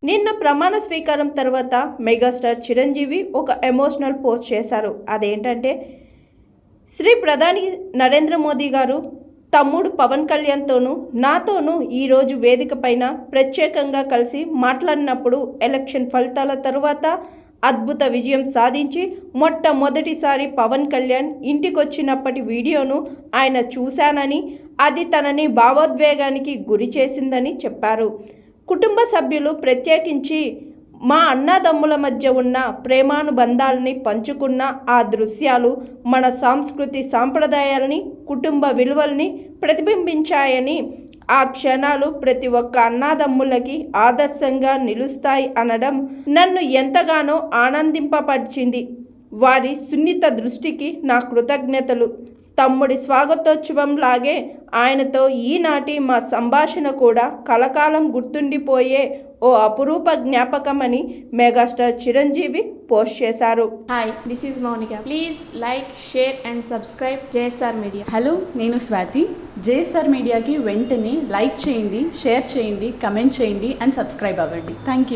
నిన్న ప్రమాణ స్వీకారం తర్వాత మెగాస్టార్ చిరంజీవి ఒక ఎమోషనల్ పోస్ట్ చేశారు. అదేంటంటే శ్రీ ప్రధాని నరేంద్ర మోదీ గారు తమ్ముడు పవన్ కళ్యాణ్తోనూ నాతోనూ ఈరోజు వేదిక పైన ప్రత్యేకంగా కలిసి మాట్లాడినప్పుడు ఎలక్షన్ ఫలితాల తర్వాత అద్భుత విజయం సాధించి మొట్టమొదటిసారి పవన్ కళ్యాణ్ ఇంటికొచ్చినప్పటి వీడియోను ఆయన చూశానని, అది తనని భావోద్వేగానికి గురి చేసిందని చెప్పారు. కుటుంబ సభ్యులు ప్రత్యేకించి మా అన్నదమ్ముల మధ్య ఉన్న ప్రేమానుబంధాలని పంచుకున్న ఆ దృశ్యాలు మన సంస్కృతి సాంప్రదాయాలని, కుటుంబ విలువల్ని ప్రతిబింబించాయని, ఆ క్షణాలు ప్రతి ఒక్క అన్నదమ్ములకి ఆదర్శంగా నిలుస్తాయి అనడం నన్ను ఎంతగానో ఆనందింపపరిచింది. వారి సున్నిత దృష్టికి నా కృతజ్ఞతలు. తమ్ముడి స్వాగతోత్సవం లాగే ఆయనతో ఈనాటి మా సంభాషణ కూడా కలకాలం గుర్తుండిపోయే ఓ అపురూప జ్ఞాపకమని మెగాస్టార్ చిరంజీవి పోస్ట్ చేశారు. Hi, this is Mounika. Please like, share and subscribe JSR media. Hello, నేను స్వాతి. జేఎస్ఆర్ మీడియాకి వెంటనే లైక్ చేయండి, షేర్ చేయండి, కమెంట్ చేయండి అండ్ సబ్స్క్రైబ్ అవ్వండి. Thank you.